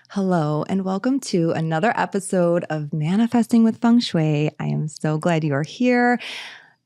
Hello, and welcome to another episode of Manifesting with Feng Shui. I am so glad you are here.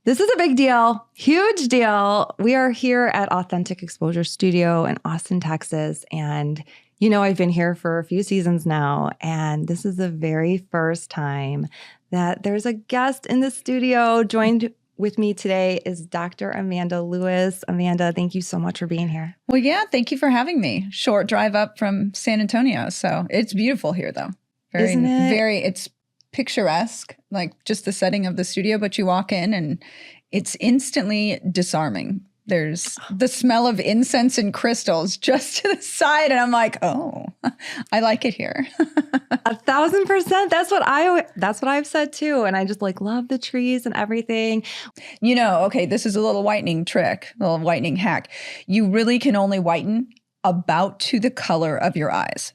This is a big deal, huge deal. We are here at Authentic Exposure Studio in Austin, Texas. And I've been here for a few seasons now, and this is the very first time that there's a guest in the studio. Joined with me today is Dr. Amanda Lewis. Amanda, thank you so much for being here. Well, yeah, thank you for having me. Short drive up from San Antonio. So it's beautiful here, though. Isn't it? It's picturesque, like just the setting of the studio, but you walk in and it's instantly disarming. There's the smell of incense and crystals just to the side. And I'm like, oh, I like it here. 1,000%. That's what I've said too. And I just love the trees and everything. Okay, this is a little whitening trick, a little whitening hack. You really can only whiten about to the color of your eyes.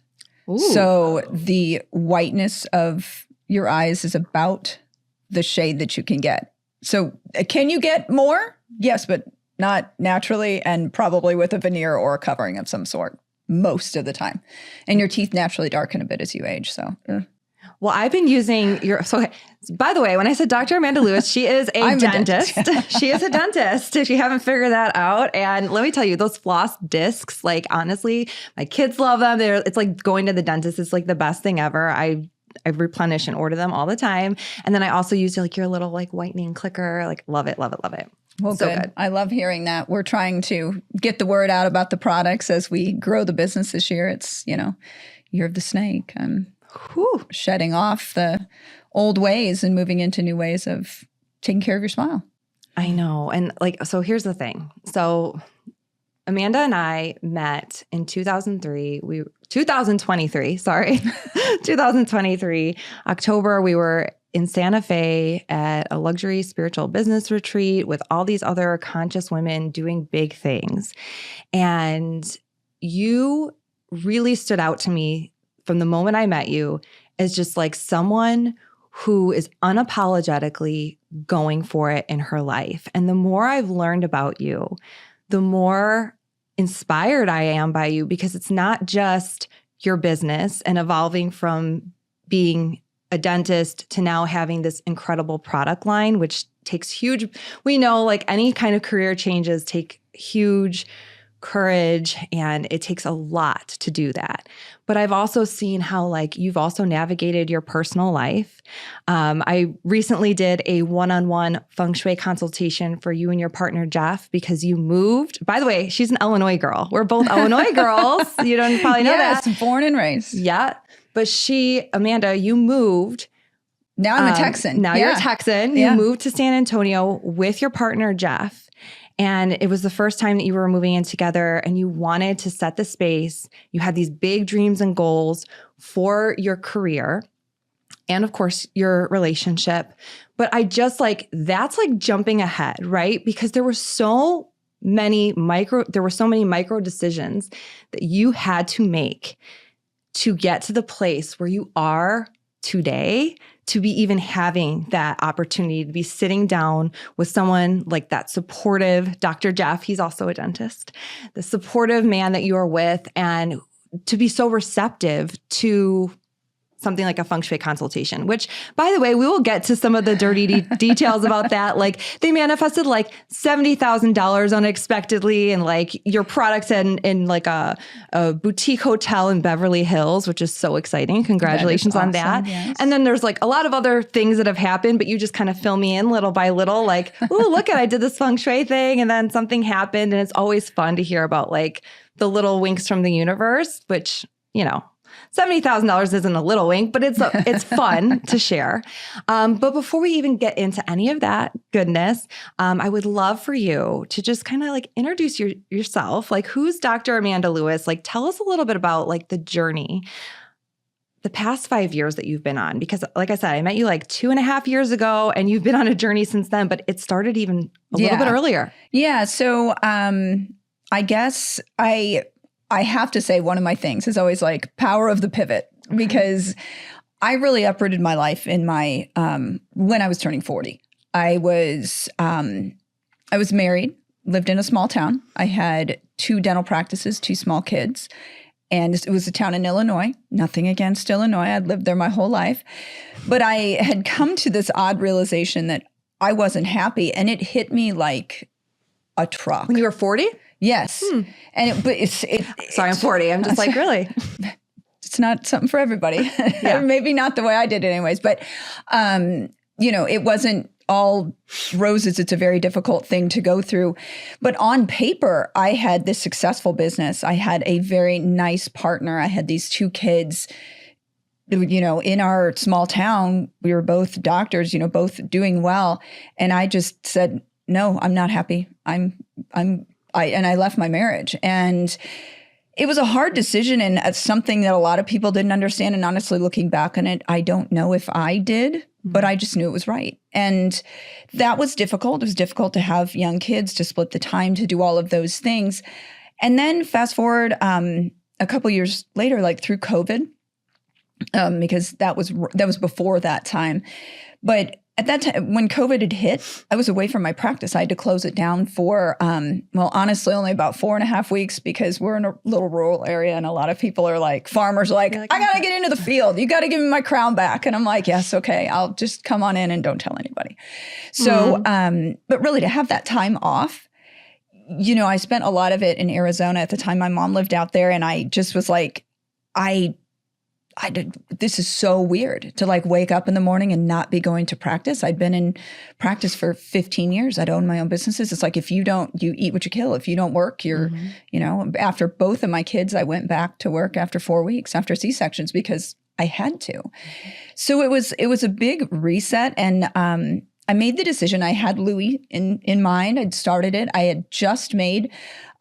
Ooh. So the whiteness of your eyes is about the shade that you can get. So can you get more? Yes, but not naturally and probably with a veneer or a covering of some sort most of the time. And your teeth naturally darken a bit as you age. So, Well, I've been using by the way, when I said Dr. Amanda Lewis, she is a dentist. She is a dentist, if you haven't figured that out. And let me tell you, those floss discs, honestly, my kids love them. It's like going to the dentist. It's like the best thing ever. I replenish and order them all the time. And then I also use your little whitening clicker. Love it, love it, love it. Well, so good. I love hearing that. We're trying to get the word out about the products as we grow the business this year. It's, year of the snake. I'm shedding off the old ways and moving into new ways of taking care of your smile. I know. And so here's the thing. So Amanda and I met in 2023, October. We were in Santa Fe at a luxury spiritual business retreat with all these other conscious women doing big things. And you really stood out to me from the moment I met you as just someone who is unapologetically going for it in her life. And the more I've learned about you, the more inspired I am by you, because it's not just your business and evolving from being a dentist to now having this incredible product line, which takes we know any kind of career changes take huge courage, and it takes a lot to do that. But I've also seen how you've also navigated your personal life. I recently did a one-on-one feng shui consultation for you and your partner, Jeff, because you moved. By the way, she's an Illinois girl. We're both Illinois girls. You don't probably know that. Yes, born and raised. Yeah. But Amanda, you moved. Now I'm a Texan. Now you're a Texan. Yeah. You moved to San Antonio with your partner, Jeff. And it was the first time that you were moving in together, and you wanted to set the space. You had these big dreams and goals for your career and, of course, your relationship. But I just that's jumping ahead, right? Because there were so many micro decisions that you had to make to get to the place where you are today, to be even having that opportunity to be sitting down with someone like that supportive Dr. Jeff. He's also a dentist, the supportive man that you are with, and to be so receptive to something like a feng shui consultation, which, by the way, we will get to some of the dirty details about that. They manifested $70,000 unexpectedly, and your products in a boutique hotel in Beverly Hills, which is so exciting. Congratulations on that. Yes. And then there's a lot of other things that have happened, but you just kind of fill me in little by little, oh, look I did this feng shui thing, and then something happened. And it's always fun to hear about the little winks from the universe, which, $70,000 isn't a little wink, but it's fun to share. But before we even get into any of that goodness, I would love for you to just kind of introduce yourself. Who's Dr. Amanda Lewis? Tell us a little bit about the journey, the past 5 years that you've been on. Because like I said, I met you 2.5 years ago, and you've been on a journey since then, but it started even a little bit earlier. Yeah. So I guess I have to say one of my things is always power of the pivot, because I really uprooted my life in my when I was turning 40. I was married, lived in a small town. I had 2 dental practices, 2 small kids. And it was a town in Illinois. Nothing against Illinois. I'd lived there my whole life. But I had come to this odd realization that I wasn't happy. And it hit me like a truck. When you were 40? Yes. And Sorry, I'm 40. I'm just like, really? It's not something for everybody. Yeah. Maybe not the way I did it anyways. But, it wasn't all roses. It's a very difficult thing to go through. But on paper, I had this successful business. I had a very nice partner. I had these 2 kids. In our small town, we were both doctors, both doing well. And I just said, no, I'm not happy. I left my marriage. And it was a hard decision, and something that a lot of people didn't understand. And honestly, looking back on it, I don't know if I did, but I just knew it was right. And that was difficult. It was difficult to have young kids, to split the time, to do all of those things. And then fast forward a couple years later, like through COVID, because that was before that time. But at that time, when COVID had hit, I was away from my practice. I had to close it down for, honestly, only about 4.5 weeks, because we're in a little rural area and a lot of people are like, farmers are like, I got to get into the field. You got to give me my crown back. And I'm like, yes, okay, I'll just come on in and don't tell anybody. So, but really to have that time off, I spent a lot of it in Arizona at the time. My mom lived out there, and I just was like, this is so weird to like wake up in the morning and not be going to practice. I'd been in practice for 15 years. I'd owned my own businesses. It's like, you eat what you kill. If you don't work, you're, after both of my kids, I went back to work after 4 weeks after C-sections because I had to. So it was a big reset. And I made the decision. I had Lewie in mind. I'd started it. I had just made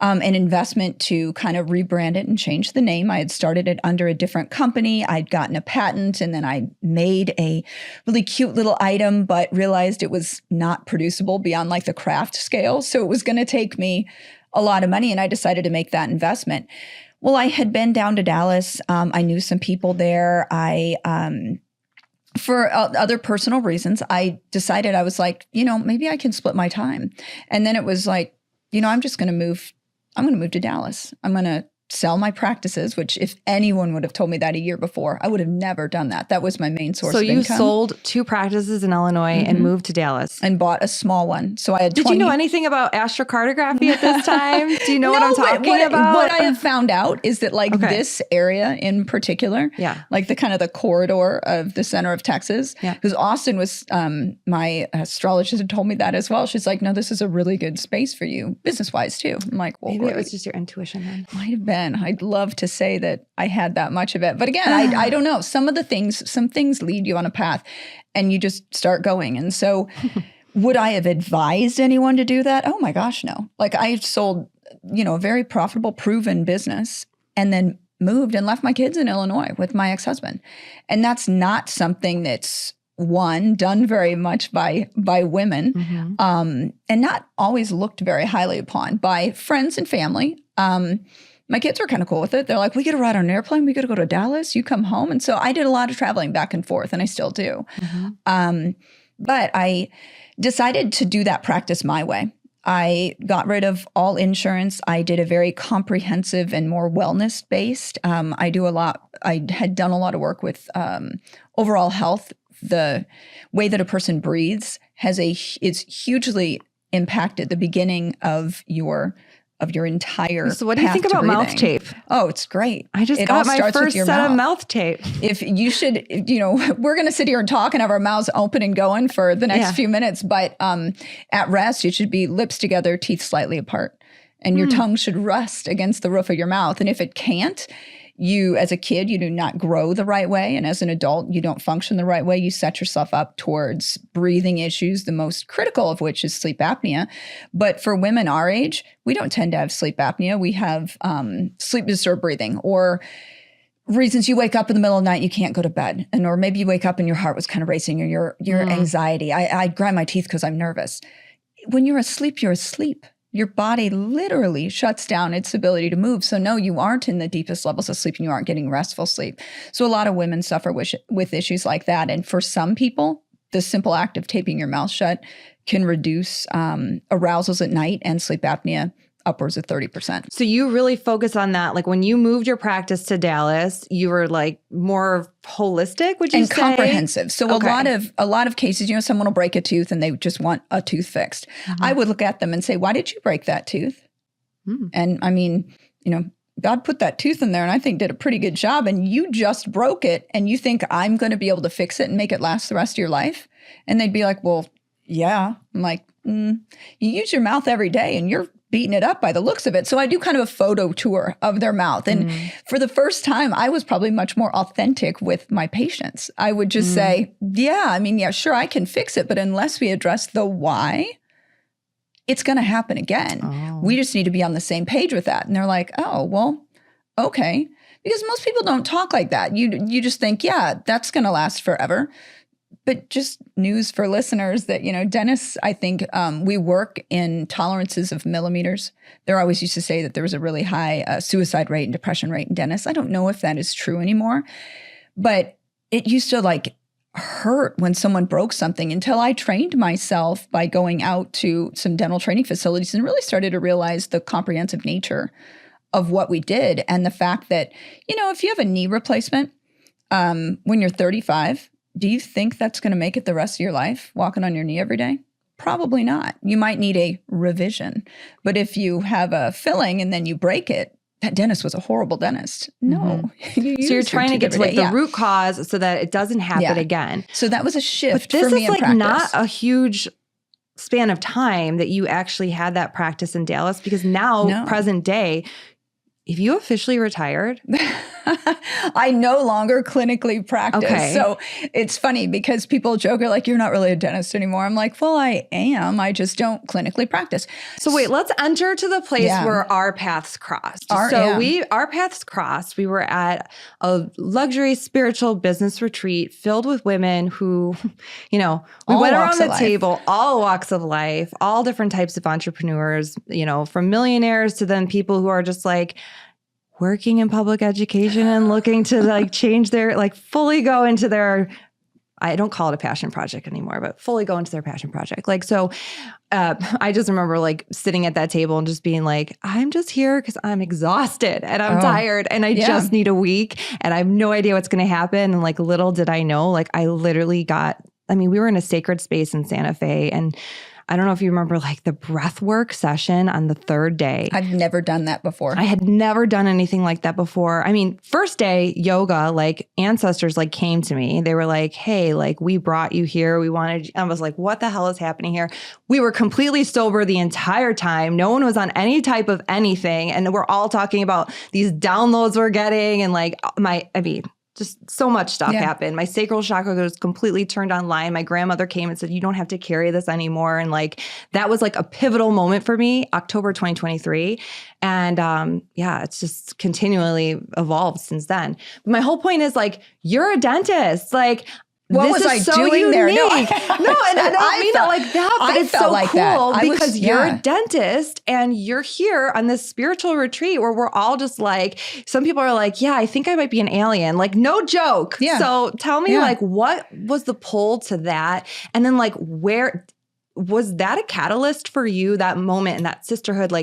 an investment to kind of rebrand it and change the name. I had started it under a different company. I'd gotten a patent, and then I made a really cute little item, but realized it was not producible beyond like the craft scale. So it was going to take me a lot of money, and I decided to make that investment. Well, I had been down to Dallas. I knew some people there. For other personal reasons, I decided, I was like, maybe I can split my time. And then it was like, I'm going to move to Dallas. I'm going to sell my practices, which if anyone would have told me that a year before, I would have never done that. That was my main source of income. So you sold 2 practices in Illinois and moved to Dallas. And bought a small one. So I had Did you know anything about astrocartography at this time? Do you know what I'm talking about? What I have found out is that this area in particular, like the kind of the corridor of the center of Texas, because Austin was, my astrologist had told me that as well. She's like, no, this is a really good space for you, business-wise too. I'm like, well, maybe it was just your intuition then. Might have been. I'd love to say that I had that much of it. But again, I don't know. Some things lead you on a path and you just start going. And so would I have advised anyone to do that? Oh my gosh, no. Like I sold, a very profitable, proven business and then moved and left my kids in Illinois with my ex-husband. And that's not something that's done very much by women, and not always looked very highly upon by friends and family. My kids were kind of cool with it. They're like, we get to ride on an airplane. We get to go to Dallas. You come home. And so I did a lot of traveling back and forth, and I still do. But I decided to do that practice my way. I got rid of all insurance. I did a very comprehensive and more wellness-based. I had done a lot of work with overall health. The way that a person breathes it's hugely impacted the beginning of your entire. So what do you think about mouth tape? Oh, it's great. I just got my first set of mouth tape. If you should, we're going to sit here and talk and have our mouths open and going for the next few minutes. But at rest, you should be lips together, teeth slightly apart. And your tongue should rest against the roof of your mouth. And if it can't, as a kid, you do not grow the right way. And as an adult, you don't function the right way. You set yourself up towards breathing issues, the most critical of which is sleep apnea. But for women our age, we don't tend to have sleep apnea. We have sleep disturbed breathing, or reasons you wake up in the middle of the night, you can't go to bed. Or maybe you wake up and your heart was kind of racing, or your anxiety. I grind my teeth because I'm nervous. When you're asleep, you're asleep. Your body literally shuts down its ability to move. So no, you aren't in the deepest levels of sleep and you aren't getting restful sleep. So a lot of women suffer with issues like that. And for some people, the simple act of taping your mouth shut can reduce arousals at night and sleep apnea upwards of 30%. So you really focus on that. Like when you moved your practice to Dallas, you were like more holistic, would you and say? comprehensive. So Okay. a lot of cases, someone will break a tooth and they just want a tooth fixed. I would look at them and say, why did you break that tooth? And I mean, God put that tooth in there and I think did a pretty good job, and you just broke it and you think I'm going to be able to fix it and make it last the rest of your life? And they'd be like, well, yeah. I'm like, you use your mouth every day and you're beating it up by the looks of it. So I do kind of a photo tour of their mouth. And for the first time, I was probably much more authentic with my patients. I would just say, yeah, sure, I can fix it. But unless we address the why, it's going to happen again. Oh. We just need to be on the same page with that. And they're like, oh, well, okay. Because most people don't talk like that. You just think, yeah, that's going to last forever. But just news for listeners that, dentists, I think we work in tolerances of millimeters. There always used to say that there was a really high suicide rate and depression rate in dentists. I don't know if that is true anymore, but it used to hurt when someone broke something, until I trained myself by going out to some dental training facilities and really started to realize the comprehensive nature of what we did. And the fact that, if you have a knee replacement when you're 35, do you think that's going to make it the rest of your life, walking on your knee every day? Probably not. You might need a revision. But if you have a filling and then you break it, that dentist was a horrible dentist. No. So you're trying to get to the root cause so that it doesn't happen again. So that was a shift for me in practice. This is not a huge span of time that you actually had that practice in Dallas, because now, present day, have you officially retired? I no longer clinically practice. Okay. So it's funny because people joke, are like, you're not really a dentist anymore. I'm like, well, I am. I just don't clinically practice. So wait, let's enter to the place where our paths crossed. Our paths crossed. We were at a luxury spiritual business retreat filled with women who, we went around the table, all walks of life, all different types of entrepreneurs, from millionaires to then people who are just working in public education and looking to change their, fully go into their, I don't call it a passion project anymore, but fully go into their passion project. I just remember sitting at that table and just being like, I'm just here because I'm exhausted and I'm tired and I just need a week and I have no idea what's going to happen. And little did I know, I literally we were in a sacred space in Santa Fe, and I don't know if you remember the breath work session on the third day. I've never done that before. I had never done anything like that before. First day yoga, ancestors came to me. They were like, hey, we brought you here. We wanted, I was like, what the hell is happening here? We were completely sober the entire time. No one was on any type of anything. And we're all talking about these downloads we're getting and just so much stuff happened. My sacral chakra was completely turned online. My grandmother came and said, you don't have to carry this anymore. And that was a pivotal moment for me, October 2023. And it's just continually evolved since then. But my whole point is you're a dentist. What was I doing there? No, and I don't mean it like that, but it's so cool because you're a dentist and you're here on this spiritual retreat where we're all just some people are like, yeah, I think I might be an alien. No joke. Yeah. So tell me what was the pull to that? And then where was that a catalyst for you, that moment and that sisterhood?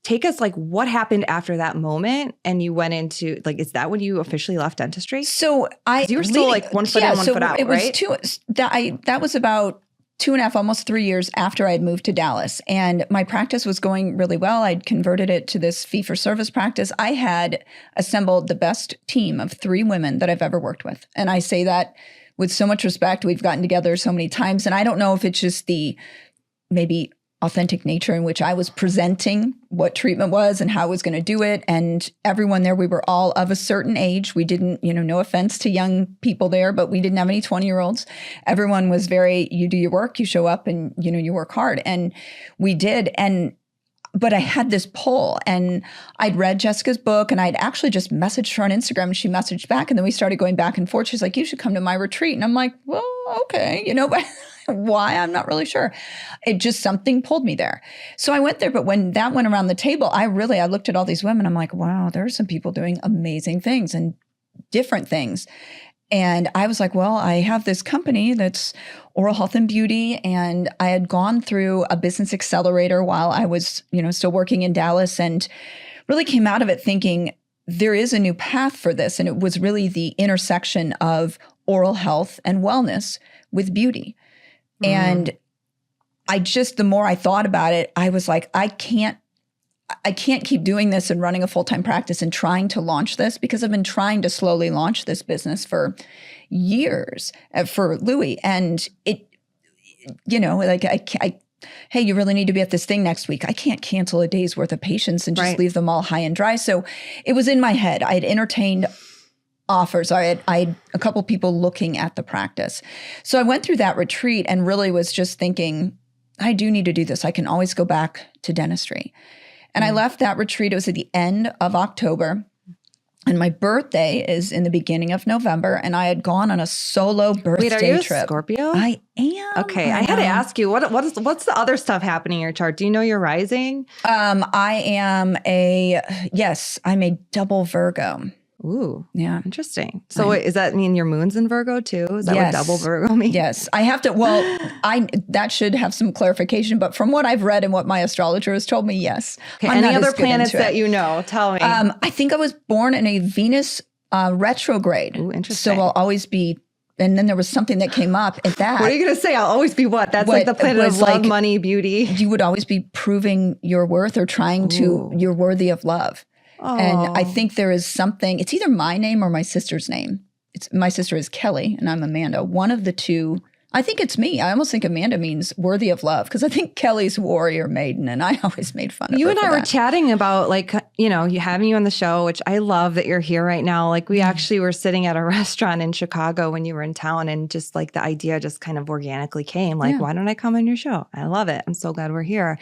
Take us what happened after that moment, and you went into is that when you officially left dentistry? So you were still 1 foot in, 1 foot out, it was right? That was about 2.5, almost 3 years after I had moved to Dallas, and my practice was going really well. I'd converted it to this fee-for-service practice. I had assembled the best team of 3 women that I've ever worked with, and I say that with so much respect. We've gotten together so many times, and I don't know if it's just the maybe authentic nature in which I was presenting what treatment was and how I was going to do it. And everyone there, we were all of a certain age. We didn't, no offense to young people there, but we didn't have any 20-year-olds. Everyone was very, you do your work, you show up and, you work hard. And we did. But I had this pull, and I'd read Jessica's book, and I'd actually just messaged her on Instagram, and she messaged back, and then we started going back and forth. She's like, you should come to my retreat. And I'm like, well, okay, but why? I'm not really sure. It just, something pulled me there. So I went there, but when that went around the table, I looked at all these women. I'm like, wow, there are some people doing amazing things and different things. And I was like, well, I have this company that's oral health and beauty. And I had gone through a business accelerator while I was, still working in Dallas, and really came out of it thinking there is a new path for this. And it was really the intersection of oral health and wellness with beauty. And the more I thought about it, I was like, I can't keep doing this and running a full-time practice and trying to launch this, because I've been trying to slowly launch this business for years for Lewie. And it, hey, you really need to be at this thing next week. I can't cancel a day's worth of patients and just leave them all high and dry. So it was in my head. I had entertained offers. I had a couple people looking at the practice. So I went through that retreat and really was just thinking, I do need to do this. I can always go back to dentistry. And I left that retreat. It was at the end of October. And my birthday is in the beginning of November. And I had gone on a solo birthday trip. Wait, are you a Scorpio? I am. Okay. I had to ask you, what's the other stuff happening in your chart? Do you know you're rising? I'm a double Virgo. Ooh. Yeah. Interesting. So does that mean your moon's in Virgo too? Is that what double Virgo means? Yes. I have to, that should have some clarification, but from what I've read and what my astrologer has told me, yes. Okay. Any other planets that you know? Tell me. I think I was born in a Venus retrograde. Ooh, interesting. So I'll always be, and then there was something that came up at that. What are you going to say? I'll always be what? That's like the planet of love, money, beauty. You would always be proving your worth or trying you're worthy of love. Oh. And I think there is something, it's either my name or my sister's name. My sister is Kelly and I'm Amanda. One of the two, I think it's me. I almost think Amanda means worthy of love, because I think Kelly's warrior maiden, and I always made fun of her. You and I were chatting about you having you on the show, which I love that you're here right now. Like we actually were sitting at a restaurant in Chicago when you were in town, and just like the idea just kind of organically came. Like, why don't I come on your show? I love it. I'm so glad we're here.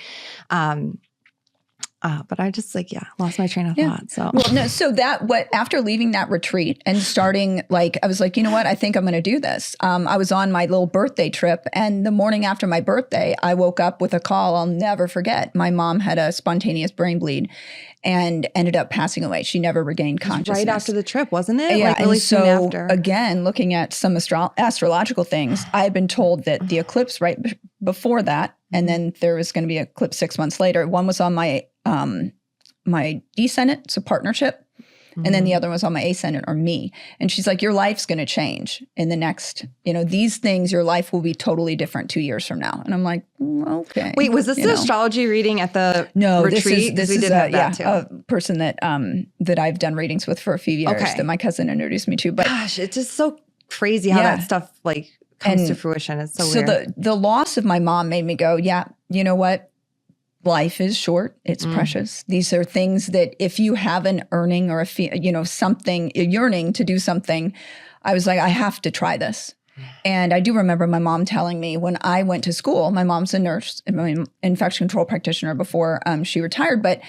But I just lost my train of thought. So after leaving that retreat and starting, I was like, you know what? I think I'm going to do this. I was on my little birthday trip, and the morning after my birthday, I woke up with a call I'll never forget. My mom had a spontaneous brain bleed and ended up passing away. She never regained consciousness. Right after the trip, wasn't it? Yeah. Really and so soon after. Again, looking at some astrological things, I had been told that the eclipse before that, and then there was going to be an eclipse 6 months later. One was on my descendant, so partnership. And then the other was on my ascendant, or me. And she's like, your life's going to change in the next, these things, your life will be totally different 2 years from now. And I'm like, okay. Wait, was this the astrology reading at the retreat? This is a person that I've done readings with for a few years that my cousin introduced me to. But gosh, it's just so crazy how that stuff comes to fruition. It's so weird. So the loss of my mom made me go, yeah, you know what? Life is short. It's precious. These are things that if you have an earning or something, a yearning to do something, I was like, I have to try this. And I do remember my mom telling me when I went to school, my mom's a nurse, infection control practitioner before she retired, but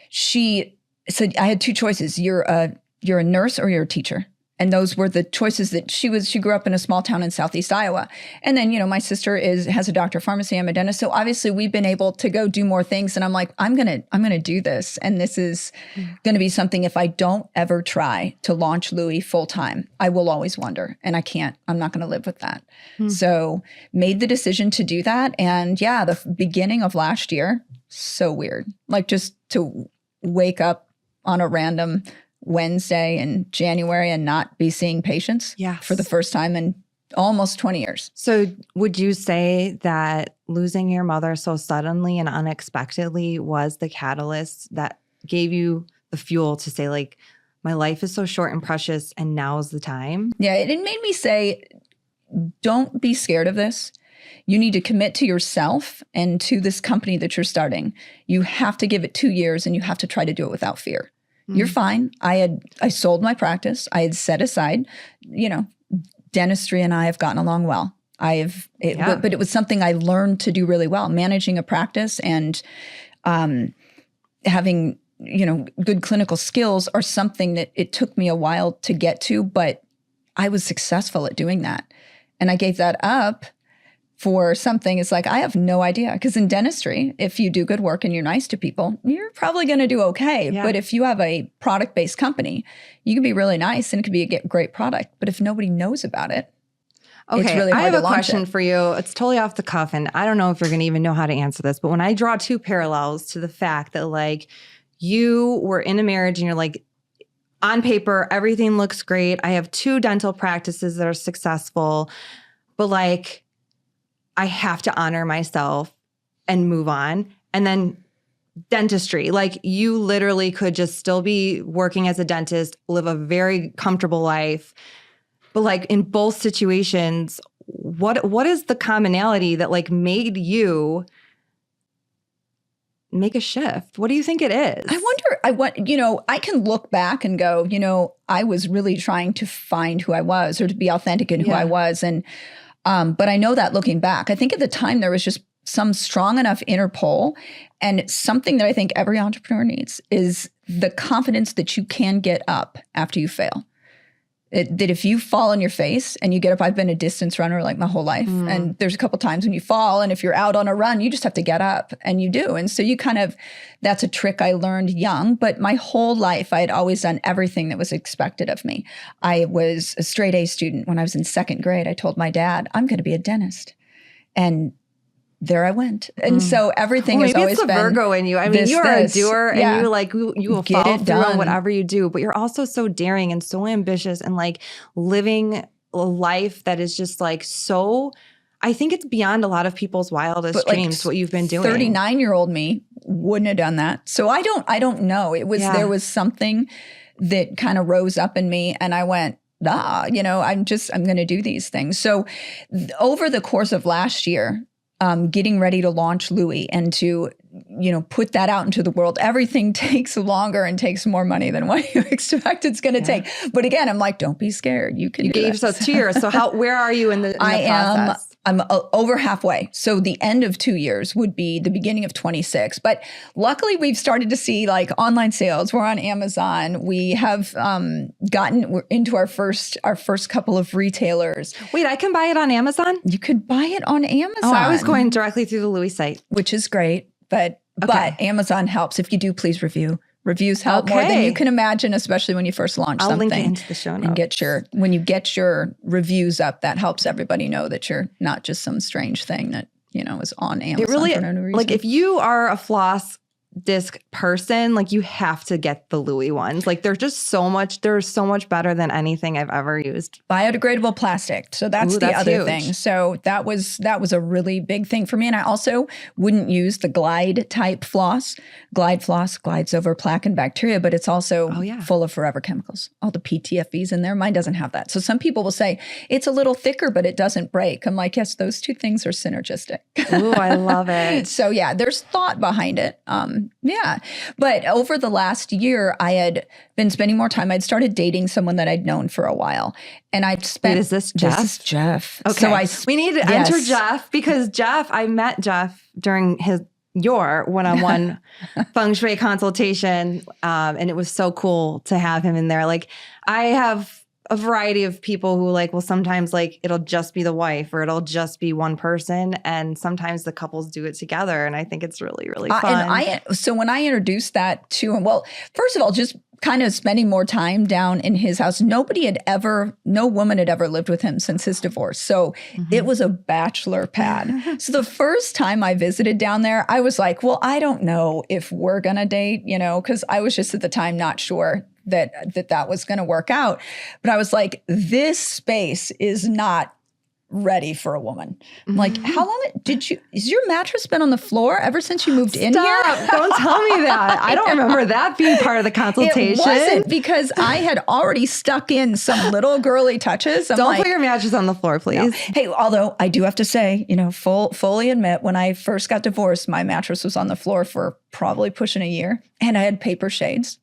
she said, I had two choices. You're a nurse or you're a teacher. And those were the choices that she grew up in a small town in Southeast Iowa. And then, my sister has a doctor of pharmacy. I'm a dentist. So obviously we've been able to go do more things. And I'm like, I'm going to do this. And this is going to be something, if I don't ever try to launch Lewie full time, I will always wonder. And I'm not going to live with that. So made the decision to do that. And the beginning of last year, so weird. Just to wake up on a random Wednesday in January and not be seeing patients for the first time in almost 20 years. So would you say that losing your mother so suddenly and unexpectedly was the catalyst that gave you the fuel to say, my life is so short and precious and now's the time? Yeah, it made me say, don't be scared of this. You need to commit to yourself and to this company that you're starting. You have to give it 2 years and you have to try to do it without fear. You're fine. I sold my practice. I had set aside, dentistry and I have gotten along well. But it was something I learned to do really well. Managing a practice and having, good clinical skills are something that it took me a while to get to, but I was successful at doing that. And I gave that up for something is like, I have no idea. Because in dentistry, if you do good work and you're nice to people, you're probably going to do okay. Yeah. But if you have a product-based company, you can be really nice and it could be a great product. But if nobody knows about it, okay, it's really hard I have to a launch question it. for you. It's totally off the cuff, and I don't know if you're going to even know how to answer this. But when I draw two parallels to the fact that like you were in a marriage and you're like, on paper, everything looks great. I have 2 dental practices that are successful, but like I have to honor myself and move on. And then dentistry, like you literally could just still be working as a dentist, live a very comfortable life. But like in both situations, what is the commonality that like made you make a shift? What do you think it is? I can look back and go, I was really trying to find who I was or to be authentic in who I was. And, but I know that looking back, I think at the time there was just some strong enough inner pull, and something that I think every entrepreneur needs is the confidence that you can get up after you fail. That if you fall on your face and you get up, I've been a distance runner like my whole life. And there's a couple times when you fall, and if you're out on a run, you just have to get up, and you do. And so that's a trick I learned young, but my whole life I had always done everything that was expected of me. I was a straight A student. When I was in 2nd grade, I told my dad, I'm going to be a dentist. And there I went. And so everything has always been the Virgo in you. I mean, you're a doer and you will Get follow it through done. on whatever you do, but you're also so daring and so ambitious and like living a life that is just like so, I think it's beyond a lot of people's wildest dreams, what you've been doing. 39-year-old me wouldn't have done that. So I don't know. There was something that kind of rose up in me, and I went, I'm going to do these things. So over the course of last year, getting ready to launch Lewie and to, put that out into the world, everything takes longer and takes more money than what you expect it's going to take. But again, I'm like, don't be scared. You gave yourself 2 years. So where are you in the process? I'm over halfway. So the end of 2 years would be the beginning of 26. But luckily we've started to see like online sales. We're on Amazon. We have we're into our first couple of retailers. Wait, I can buy it on Amazon? You could buy it on Amazon. Oh, I was going directly through the Lewie site. Which is great. But Amazon helps. If you do, please review. Reviews help more than you can imagine, especially when you first launch something. I'll link it into the show notes. And when you get your reviews up, that helps everybody know that you're not just some strange thing that, is on Amazon for no reason. Like if you are a floss disc person, like you have to get the Lewie ones. Like they're so much better than anything I've ever used. Biodegradable plastic. So that's the other huge thing. So that was a really big thing for me. And I also wouldn't use the Glide type floss. Glide floss glides over plaque and bacteria, but it's also full of forever chemicals. All the PTFEs in there. Mine doesn't have that. So some people will say it's a little thicker, but it doesn't break. I'm like, yes, those two things are synergistic. Ooh, I love it. So there's thought behind it. But over the last year, I had been spending more time. I'd started dating someone that I'd known for a while. And I'd spent— Wait, is this Jeff? This is Jeff. Okay. So we need to enter Jeff, because I met Jeff during your one-on-one feng shui consultation. And it was so cool to have him in there. Like I have a variety of people who like, well, sometimes like it'll just be the wife or it'll just be one person. And sometimes the couples do it together. And I think it's really, really fun. So when I introduced that to him, well, first of all, just kind of spending more time down in his house. No woman had ever lived with him since his divorce. So it was a bachelor pad. So the first time I visited down there, I was like, well, I don't know if we're going to date, because I was just at the time not sure that was going to work out. But I was like, this space is not ready for a woman. I'm like, how long is your mattress been on the floor ever since you moved in here? Don't tell me that. I don't remember that being part of the consultation. It wasn't, because I had already stuck in some little girly touches. Don't put your mattress on the floor, please. No. Hey, although I do have to say, fully admit, when I first got divorced, my mattress was on the floor for probably pushing a year, and I had paper shades.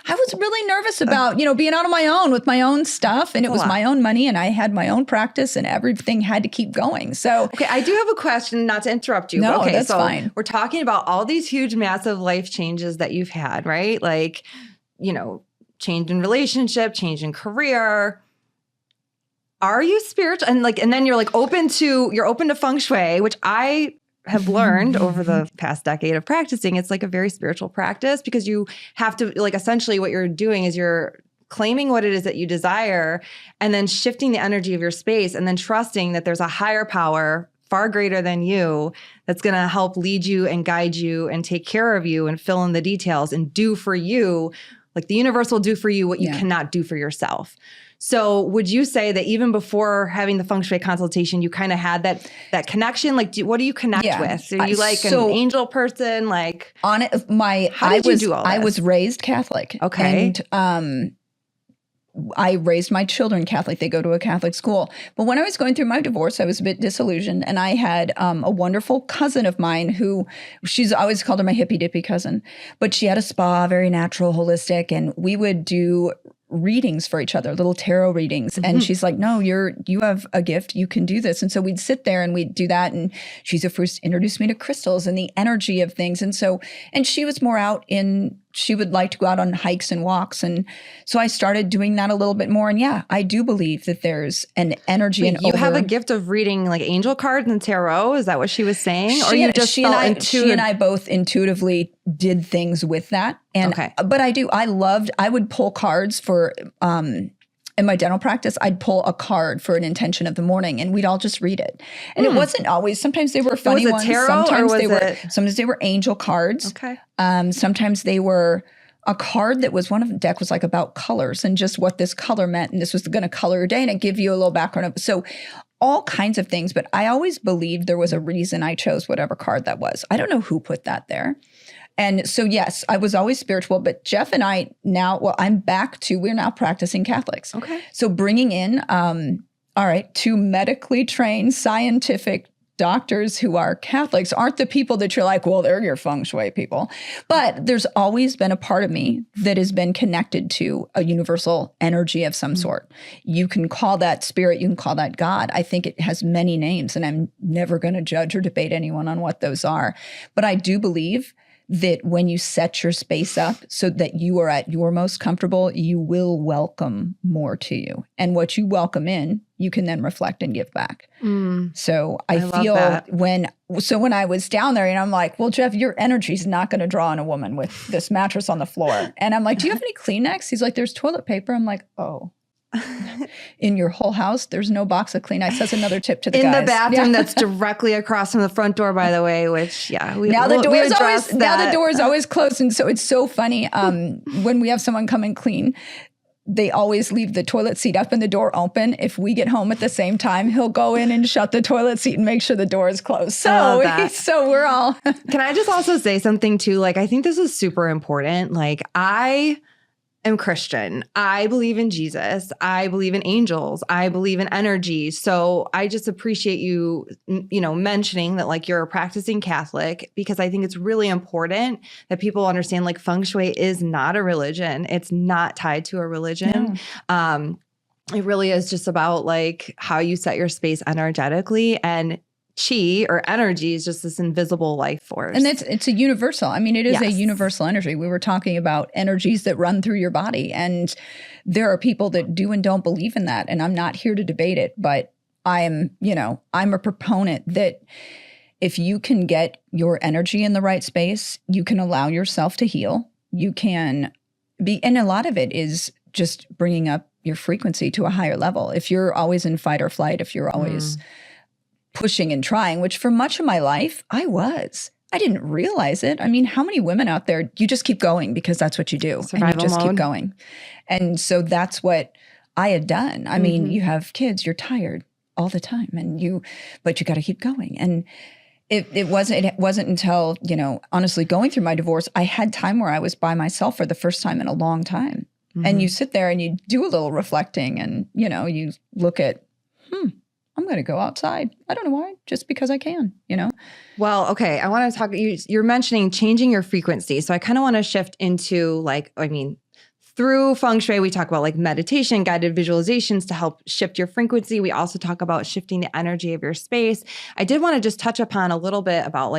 I was really nervous about, being out on my own with my own stuff, and it was my own money, and I had my own practice, and everything had to keep going. So, okay, I do have a question, not to interrupt you. No, but that's fine. We're talking about all these huge, massive life changes that you've had, right? Like, change in relationship, change in career. are you spiritual? And then you're open to feng shui, which I have learned over the past decade of practicing. It's like a very spiritual practice because you have to essentially what you're doing is you're claiming what it is that you desire and then shifting the energy of your space and then trusting that there's a higher power far greater than you that's going to help lead you and guide you and take care of you and fill in the details and do for you. The universe will do for you what you cannot do for yourself. So would you say that even before having the feng shui consultation, you kind of had that connection? What do you connect with? Are you an angel person? On it, I was raised Catholic. Okay. And I raised my children Catholic. They go to a Catholic school. But when I was going through my divorce, I was a bit disillusioned. And I had a wonderful cousin of mine who, I always called her my hippy dippy cousin, but she had a spa, very natural, holistic. And we would do readings for each other, little tarot readings. Mm-hmm. And she's like, no, you have a gift. You can do this. And so we'd sit there and we'd do that. And she's the first introduced me to crystals and the energy of things. And she was more she would like to go out on hikes and walks. And so I started doing that a little bit more. And I do believe that there's an energy. You have a gift of reading angel cards and tarot. Is that what she was saying? She and I both intuitively did things with that. And, but I would pull cards for, in my dental practice, I'd pull a card for an intention of the morning and we'd all just read it. And it wasn't always, sometimes they were funny ones. Tarot, sometimes they were angel cards. Okay. Sometimes they were a card that was, one of the deck was about colors and just what this color meant. And this was going to color your day and it give you a little background of, so all kinds of things. But I always believed there was a reason I chose whatever card that was. I don't know who put that there. And so, yes, I was always spiritual, but Jeff and I we're now practicing Catholics. Okay. So bringing in, two medically trained scientific doctors who are Catholics aren't the people that you're like, well, they're your feng shui people. But there's always been a part of me that has been connected to a universal energy of some sort. You can call that spirit, you can call that God. I think it has many names, and I'm never going to judge or debate anyone on what those are. But I do believe that when you set your space up so that you are at your most comfortable, you will welcome more to you. And what you welcome in, you can then reflect and give back. So I feel when I was down there and I'm like, well, Jeff, your energy's not going to draw on a woman with this mattress on the floor. And I'm like, do you have any Kleenex? He's like, there's toilet paper. I'm like, oh. In your whole house, there's no box of Kleenex. That's another tip to the guys. In the bathroom that's directly across from the front door, by the way, which, now the door is always closed. And so it's so funny. When we have someone come and clean, they always leave the toilet seat up and the door open. If we get home at the same time, he'll go in and shut the toilet seat and make sure the door is closed. So we're all. Can I just also say something too? I think this is super important. I am Christian. I believe in Jesus. I believe in angels. I believe in energy. So I just appreciate you, mentioning that you're a practicing Catholic, because I think it's really important that people understand feng shui is not a religion. It's not tied to a religion. No. It really is just about how you set your space energetically, and chi or energy is just this invisible life force. And it's a universal. I mean, it is a universal energy. We were talking about energies that run through your body, and there are people that do and don't believe in that. And I'm not here to debate it, but I'm a proponent that if you can get your energy in the right space, you can allow yourself to heal. You can be, and a lot of it is just bringing up your frequency to a higher level. If you're always in fight or flight, if you're always pushing and trying, which for much of my life I didn't realize it. I mean, how many women out there, you just keep going because that's what you do. Survival and you just mode. Keep going. And so that's what I had done. I mean, you have kids, you're tired all the time, but you got to keep going. And it wasn't until, honestly going through my divorce, I had time where I was by myself for the first time in a long time. And you sit there and you do a little reflecting and, you look at, I'm going to go outside. I don't know why, just because I can, Well, okay. I want to talk, you're mentioning changing your frequency. So I kind of want to shift into through feng shui, we talk about meditation, guided visualizations to help shift your frequency. We also talk about shifting the energy of your space. I did want to just touch upon a little bit about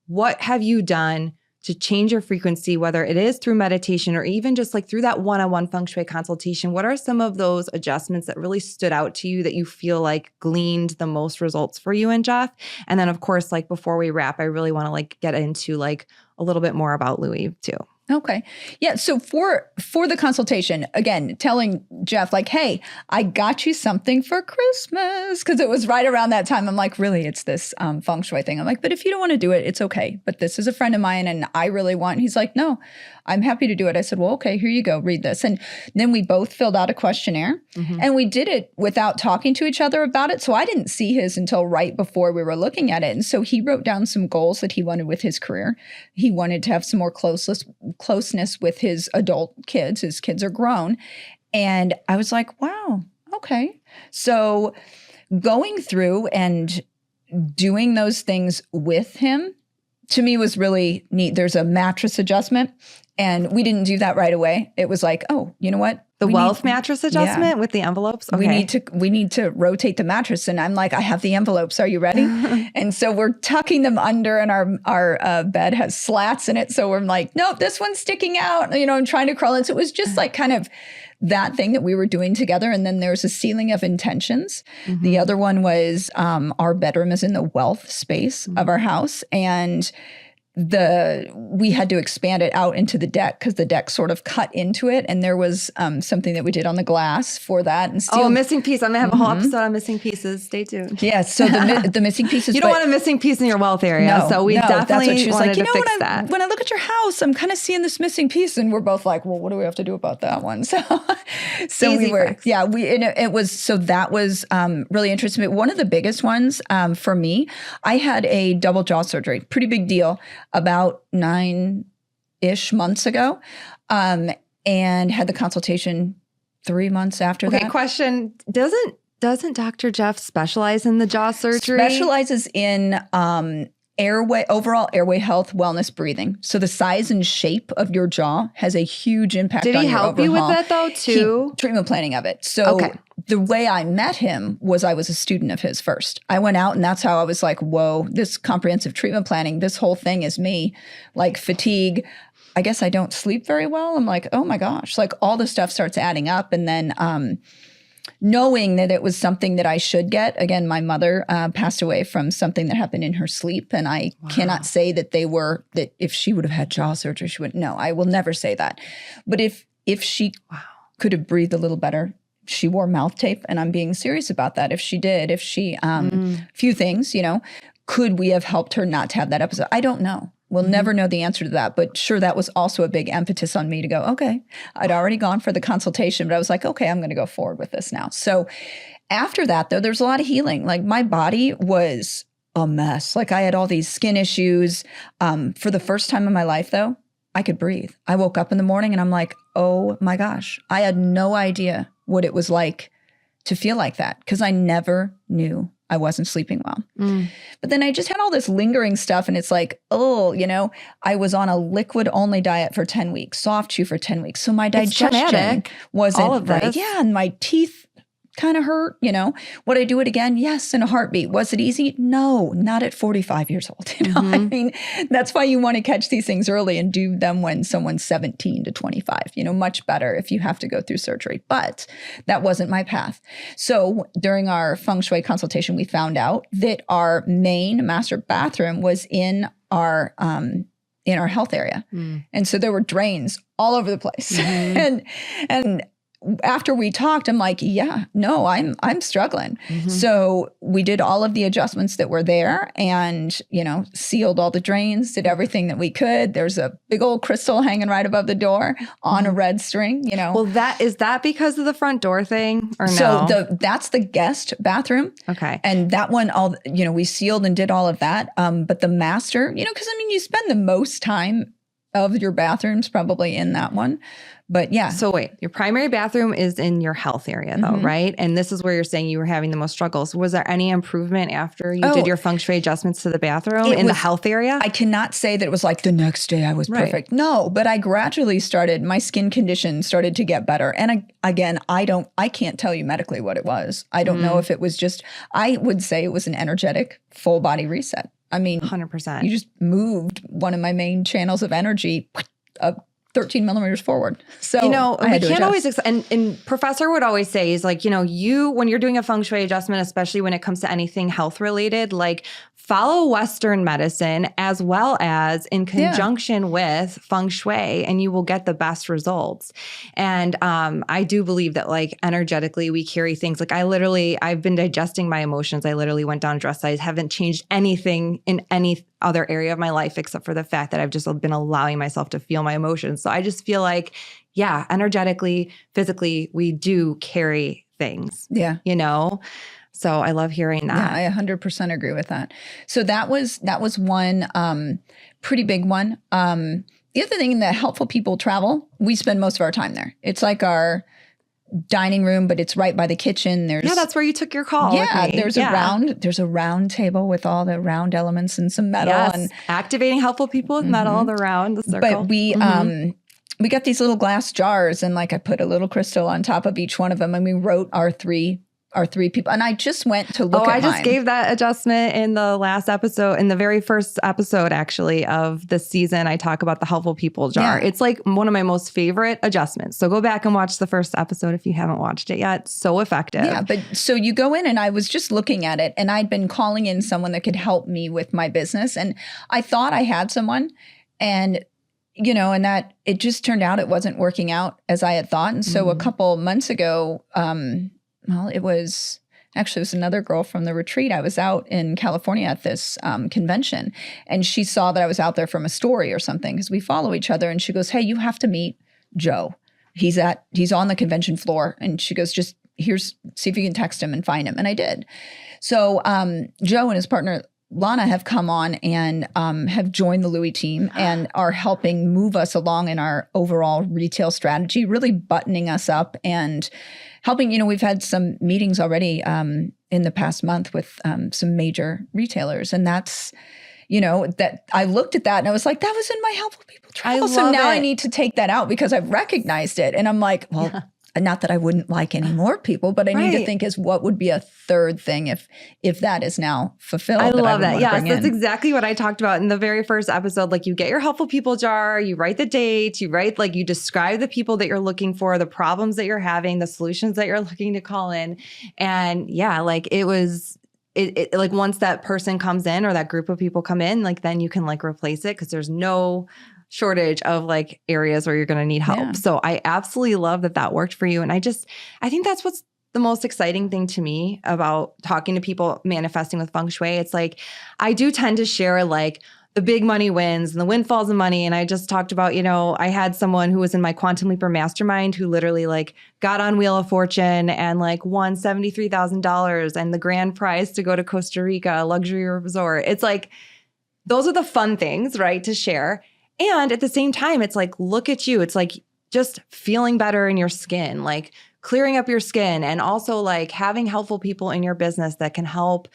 what have you done to change your frequency, whether it is through meditation or even just like through that one-on-one feng shui consultation, what are some of those adjustments that really stood out to you that you feel like gleaned the most results for you and Jeff? And then of course, like before we wrap, I really want to like get into like a little bit more about Lewie too. Okay. Yeah. So for the consultation, again, telling Jeff like, hey, I got you something for Christmas. Cause it was right around that time. I'm like, really, it's this feng shui thing. I'm like, but if you don't want to do it, it's okay. But this is a friend of mine and I really want, he's like, no, I'm happy to do it. I said, well, okay, here you go. Read this. And then we both filled out a questionnaire and we did it without talking to each other about it. So I didn't see his until right before we were looking at it. And so he wrote down some goals that he wanted with his career. He wanted to have some more closeness with his adult kids. His kids are grown. And I was like, wow, okay. So going through and doing those things with him to me was really neat. There's a mattress adjustment and we didn't do that right away. It was like, oh, you know what? The wealth mattress adjustment with the envelopes? Okay. We need to rotate the mattress. And I'm like, I have the envelopes. Are you ready? And so we're tucking them under and our bed has slats in it. So we're like, nope, this one's sticking out, you know, and trying to crawl in. So it was just like kind of that thing that we were doing together. And then there's a ceiling of intentions. The other one was our bedroom is in the wealth space of our house. And we had to expand it out into the deck because the deck sort of cut into it. And there was something that we did on the glass for that. And a missing piece. I'm going to have a whole episode on missing pieces. Stay tuned. Yeah. So the missing pieces. You don't want a missing piece in your wealth area. No, so we definitely that's what she was wanted like, you know, to fix that. when I look at your house, I'm kind of seeing this missing piece. And we're both like, well, what do we have to do about that one? So Easy we were, fix. yeah, it was, so that was really interesting. But one of the biggest ones for me, I had a double jaw surgery, pretty big deal, about 9-ish months ago, and had the consultation 3 months after that. Okay, question. Doesn't Dr. Jeff specialize in the jaw surgery? Specializes in overall airway health, wellness, breathing. So the size and shape of your jaw has a huge impact on your overhaul. Did he help you with that though too? Treatment planning of it. So the way I met him was I was a student of his first. I went out and that's how I was like, whoa, this comprehensive treatment planning, this whole thing is me. Like fatigue. I guess I don't sleep very well. I'm like, oh my gosh, like all the stuff starts adding up. And then knowing that it was something that I should get. Again, my mother passed away from something that happened in her sleep. And I cannot say that that if she would have had jaw surgery, she wouldn't. No, I will never say that. But if she could have breathed a little better, she wore mouth tape. And I'm being serious about that. If she few things, you know, could we have helped her not to have that episode? I don't know. We'll never know the answer to that. But sure, that was also a big impetus on me to go, okay, I'd already gone for the consultation, but I was like, okay, I'm going to go forward with this now. So after that, though, there's a lot of healing. Like my body was a mess. Like I had all these skin issues. For the first time in my life, though, I could breathe. I woke up in the morning and I'm like, oh my gosh, I had no idea what it was like to feel like that because I never knew I wasn't sleeping well. But then I just had all this lingering stuff and it's like, oh, you know, I was on a liquid only diet for 10 weeks, soft chew for 10 weeks. So my digestion wasn't all of this. right. Yeah. And my teeth kind of hurt, you know. Would I do it again? Yes, in a heartbeat. Was it easy? No, not at 45 years old. You know, I mean, that's why you want to catch these things early and do them when someone's 17 to 25, you know, much better if you have to go through surgery. But that wasn't my path. So during our feng shui consultation, we found out that our main master bathroom was in our health area. And so there were drains all over the place. And after we talked, I'm like, yeah, no, I'm struggling. So we did all of the adjustments that were there and, you know, sealed all the drains, did everything that we could. There's a big old crystal hanging right above the door on a red string, you know. Well, is that because of the front door thing or no? So that's the guest bathroom. Okay. And that one, we sealed and did all of that. But the master, you know, because I mean, you spend the most time of your bathrooms probably in that one. But yeah. So wait, your primary bathroom is in your health area though, right? And this is where you're saying you were having the most struggles. Was there any improvement after you did your feng shui adjustments to the bathroom in the health area? I cannot say that it was like the next day I was perfect. No, but I gradually my skin condition started to get better. And again, I can't tell you medically what it was. I don't know if it was just, I would say it was an energetic full body reset. I mean, 100%. you just moved one of my main channels of energy up 13 millimeters forward. So, we can't always, and Professor would always say, is like, when you're doing a feng shui adjustment, especially when it comes to anything health related, like follow Western medicine as well as in conjunction with feng shui, and you will get the best results. And I do believe that like energetically we carry things. Like I've been digesting my emotions. I literally went down dress size, haven't changed anything in any other area of my life except for the fact that I've just been allowing myself to feel my emotions. So I just feel like, energetically, physically, we do carry things. Yeah. So I love hearing that. Yeah, I 100% agree with that. So that was one pretty big one. The other thing, the helpful people travel, we spend most of our time there. It's like our dining room, but it's right by the kitchen. That's where you took your call. Yeah, with me. There's a round table with all the round elements and some metal. Yes. And activating helpful people with metal, the round, the circle. But we got these little glass jars, and like I put a little crystal on top of each one of them, and we wrote our three people. And I just went to look at I just mine. gave that adjustment in the last episode, in the very first episode, actually, of this season. I talk about the helpful people jar. Yeah. It's like one of my most favorite adjustments. So go back and watch the first episode if you haven't watched it yet. So effective. Yeah, but so you go in, and I was just looking at it, and I'd been calling in someone that could help me with my business. And I thought I had someone, and and that it just turned out it wasn't working out as I had thought. And so a couple months ago, it was another girl from the retreat. I was out in California at this convention, and she saw that I was out there from a story or something because we follow each other. And she goes, "Hey, you have to meet Joe. He's on the convention floor." And she goes, "Just see if you can text him and find him." And I did. So Joe and his partner Lana have come on and have joined the Lewie team and are helping move us along in our overall retail strategy, really buttoning us up and helping. We've had some meetings already in the past month with some major retailers. And that's, that I looked at that and I was like, that was in my helpful people travel. So now I need to take that out because I've recognized it. And I'm like, well, not that I wouldn't like any more people, but I need to think is what would be a third thing if that is now fulfilled. I love that. Yes, that's exactly what I talked about in the very first episode. Like you get your helpful people jar, you write the date, you describe the people that you're looking for, the problems that you're having, the solutions that you're looking to call in. And it once that person comes in or that group of people come in, like then you can like replace it because there's no shortage of like areas where you're going to need help. Yeah. So I absolutely love that worked for you. And I think that's what's the most exciting thing to me about talking to people manifesting with feng shui. It's like, I do tend to share like the big money wins and the windfalls of money. And I just talked about, I had someone who was in my Quantum Leaper mastermind who literally like got on Wheel of Fortune and like won $73,000 and the grand prize to go to Costa Rica, a luxury resort. It's like, those are the fun things, right, to share. And at the same time, it's like, look at you. It's like just feeling better in your skin, like clearing up your skin, and also like having helpful people in your business that can help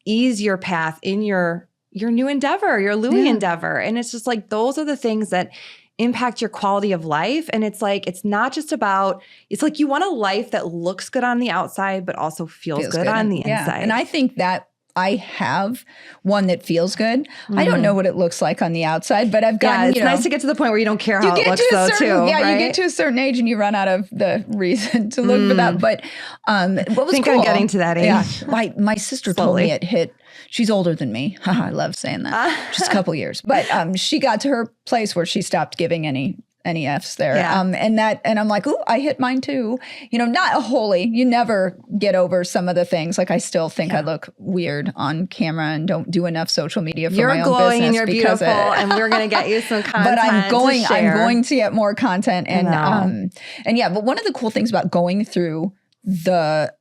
ease your path in your new endeavor, your Lewie endeavor. And it's just like, those are the things that impact your quality of life. And it's like, it's not just about, it's like you want a life that looks good on the outside, but also feels good on the inside. And I think that I have one that feels good. I don't know what it looks like on the outside, but I've gotten, it's nice to get to the point where you don't care how it looks though too. Yeah, right? You get to a certain age and you run out of the reason to look for that. But what was cool, I'm getting to that age. Yeah, my sister told me it hit, she's older than me. I love saying that. Just a couple years. But she got to her place where she stopped giving any F's there. Yeah. And I'm like, ooh, I hit mine too. Not wholly. You never get over some of the things. Like I still think I look weird on camera and don't do enough social media for my own business. You're glowing and you're beautiful, and we're going to get you some content. But I'm going to get more content. But one of the cool things about going through the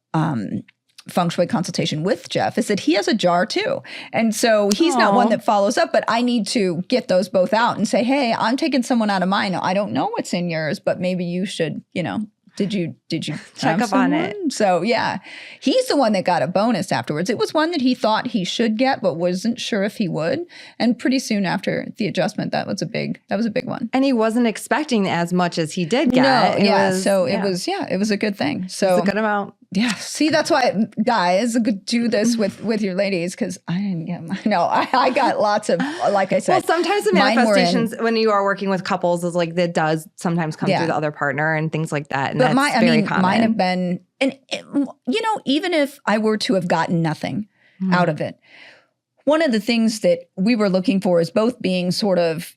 feng shui consultation with Jeff is that he has a jar too. And so he's not one that follows up, but I need to get those both out and say, hey, I'm taking someone out of mine. I don't know what's in yours, but maybe you should, did you check up on it? So yeah, he's the one that got a bonus afterwards. It was one that he thought he should get, but wasn't sure if he would. And pretty soon after the adjustment, that was a big one. And he wasn't expecting as much as he did get. No, it was a good thing. So it's a good amount. Yeah. See, that's why guys do this with your ladies, because I didn't get mine. No, I got lots of, like I said. Well, sometimes the manifestations when you are working with couples is like that does sometimes come through the other partner and things like that. And but that's very common. Mine have been, and even if I were to have gotten nothing out of it, one of the things that we were looking for is both being sort of,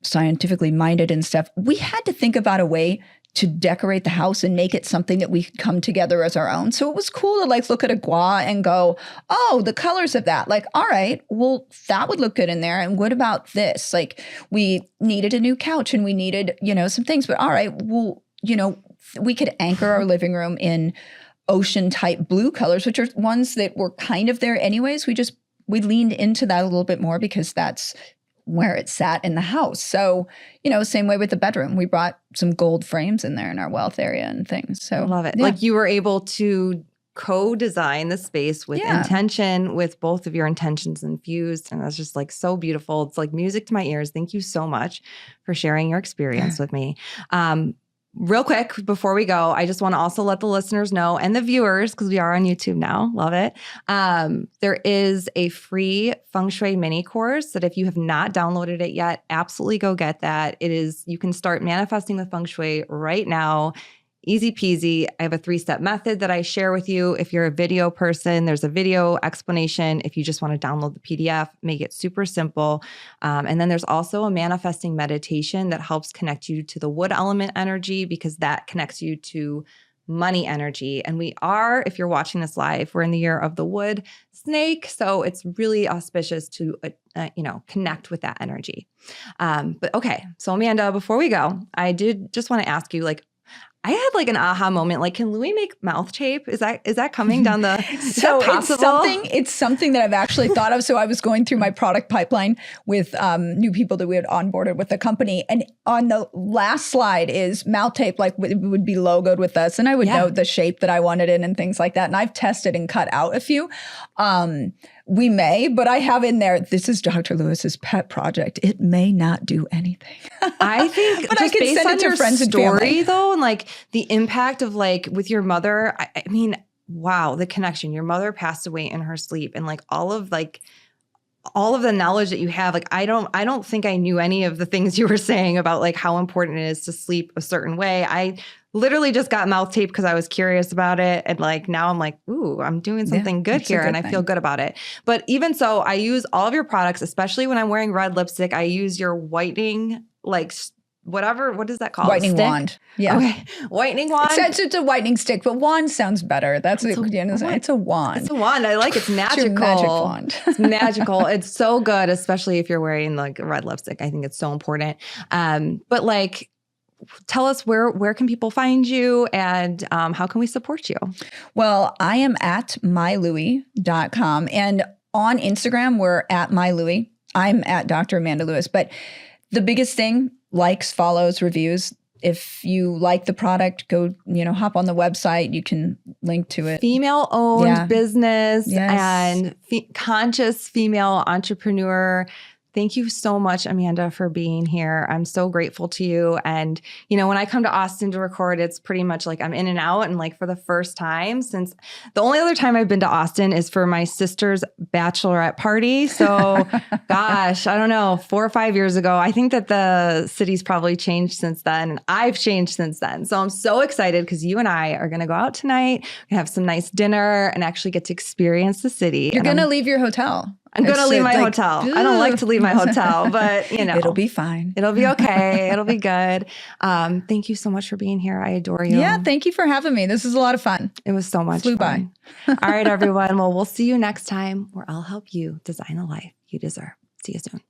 scientifically minded and stuff. We had to think about a way to decorate the house and make it something that we could come together as our own. So it was cool to like look at a gua and go, oh, the colors of that. Like, all right, well, that would look good in there. And what about this? Like, we needed a new couch and we needed, some things. But all right, well, we could anchor our living room in ocean type blue colors, which are ones that were kind of there anyways. We leaned into that a little bit more because that's where it sat in the house. So, same way with the bedroom. We brought some gold frames in there in our wealth area and things. So I love it. Yeah. Like you were able to co-design the space with intention, with both of your intentions infused. And that's just like so beautiful. It's like music to my ears. Thank you so much for sharing your experience with me. Real quick, before we go, I just want to also let the listeners know and the viewers, because we are on YouTube now, love it. There is a free feng shui mini course that if you have not downloaded it yet, absolutely go get that. You can start manifesting with feng shui right now. Easy peasy. I have a 3-step method that I share with you. If you're a video person, there's a video explanation. If you just want to download the PDF, make it super simple. And then there's also a manifesting meditation that helps connect you to the wood element energy, because that connects you to money energy. And we are, if you're watching this live, we're in the year of the wood snake. So it's really auspicious to, connect with that energy. But okay. So Amanda, before we go, I did just want to ask you, I had like an aha moment. Like, can Lewie make mouth tape? Is that coming down the? So it's something that I've actually thought of. So I was going through my product pipeline with new people that we had onboarded with the company, and on the last slide is mouth tape. Like it would be logoed with us, and I would know the shape that I wanted in and things like that. And I've tested and cut out a few. We may, but I have in there, this is Dr. Lewis's pet project. It may not do anything. I think but just I can based send on it to your friends story, and family. Though, and like the impact of like with your mother, I mean, wow, the connection. Your mother passed away in her sleep, and like all of the knowledge that you have, like I don't think I knew any of the things you were saying about like how important it is to sleep a certain way. I literally just got mouth tape because I was curious about it. And like, now I'm like, ooh, I'm doing something good here and I feel good about it. But even so, I use all of your products, especially when I'm wearing red lipstick. I use your whitening, like whatever, what is that called? Whitening wand. Yeah. Okay. Whitening wand. It's a whitening stick, but wand sounds better. It's a wand. It's a wand. I like it's magical. It's your magic wand. It's magical. It's so good, especially if you're wearing like red lipstick. I think it's so important. But like, tell us where can people find you and how can we support you? Well, I am at mylewie.com, and on Instagram, we're at mylewie. I'm at Dr. Amanda Lewis. But the biggest thing, likes, follows, reviews. If you like the product, go, hop on the website. You can link to it. Female-owned business and conscious female entrepreneur. Thank you so much, Amanda, for being here. I'm so grateful to you. And, when I come to Austin to record, it's pretty much like I'm in and out. And like for the first time since the only other time I've been to Austin is for my sister's bachelorette party. So gosh, I don't know, 4 or 5 years ago. I think that the city's probably changed since then. And I've changed since then. So I'm so excited because you and I are going to go out tonight. We're going to have some nice dinner and actually get to experience the city. You're going to leave your hotel. I'm going to leave my hotel. I don't like to leave my hotel, but it'll be fine. It'll be okay. It'll be good. Thank you so much for being here. I adore you. Yeah. Thank you for having me. This is a lot of fun. It was so much fun. All right, everyone. Well, we'll see you next time where I'll help you design the life you deserve. See you soon.